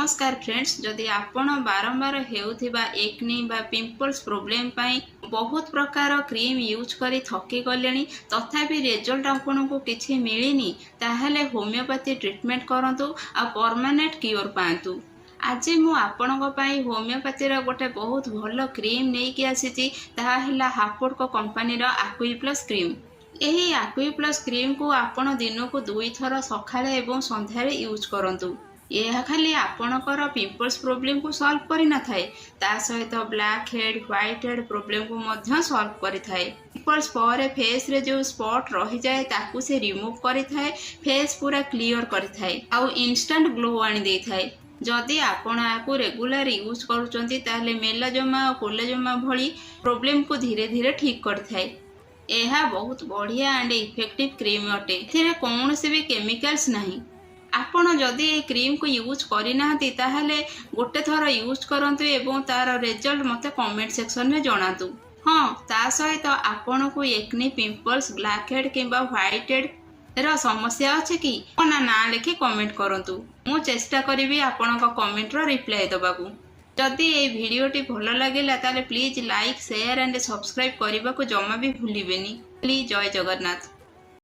नमस्कार फ्रेंड्स, जदि आपण बारंबार हेउथिबा एक्नी बा पिंपल्स प्रॉब्लम पाई बहुत प्रकार क्रीम यूज करी थकी गलेनी तथापि रिजल्ट आपनको किछि मिलिनी ताहले होमियोपैथी ट्रीटमेंट करंतु आ परमानेंट क्योर पांतु। आज मु आपणको पाई होमियोपैथी रो गोटे बहुत भलो क्रीम नै कि आसीची ताहा हैला हाफोर्ड को कंपनी रो एक्वी प्लस क्रीम। एही एक्वी प्लस क्रीम को आपण दिन को 2 थर सकाळे एवं संध्यारे यूज करंतु। यह खाली आपणकर पिंपल्स प्रॉब्लम को सॉल्व करि न थाए, ता सहित black head white head problem को मध्य सॉल्व करि थाए। पिंपल्स पर फेस रे जो स्पॉट रही जाए ताकू से रिमूव करि थाए, फेस पूरा क्लियर करि थाए आउ इंस्टेंट ग्लो आनी दे थाए। जदि आपण आकु रेगुलर यूज करूचंती ताहले मेलाजोमा और कोलेजोमा भली प्रॉब्लम को धीरे धीरे ठीक कर थाए। यह बहुत बढ़िया एंड इफेक्टिव क्रीम अटे, एथिरे कौनसी भी केमिकल्स नहीं। आपण जदि ए क्रीम को यूज करना ताहले गोटे थर यूज करंतु एवं तार रिजल्ट मते कमेंट सेक्शन में जणातु। हाँ, ता सहित आपण को एक्नी पिंपल्स ब्लैक हेड किंबा व्हाइट हेड रो समस्या अछि कि ना लिखि कमेंट करंतु। मु चेष्टा करिवि आपण को कमेंट रो रिप्लाई दबाकू। जदि ए वीडियोटी भलो लागिला ताले please like share and subscribe करबा को जमा भी भूलिबेनी। प्लीज जय जगन्नाथ।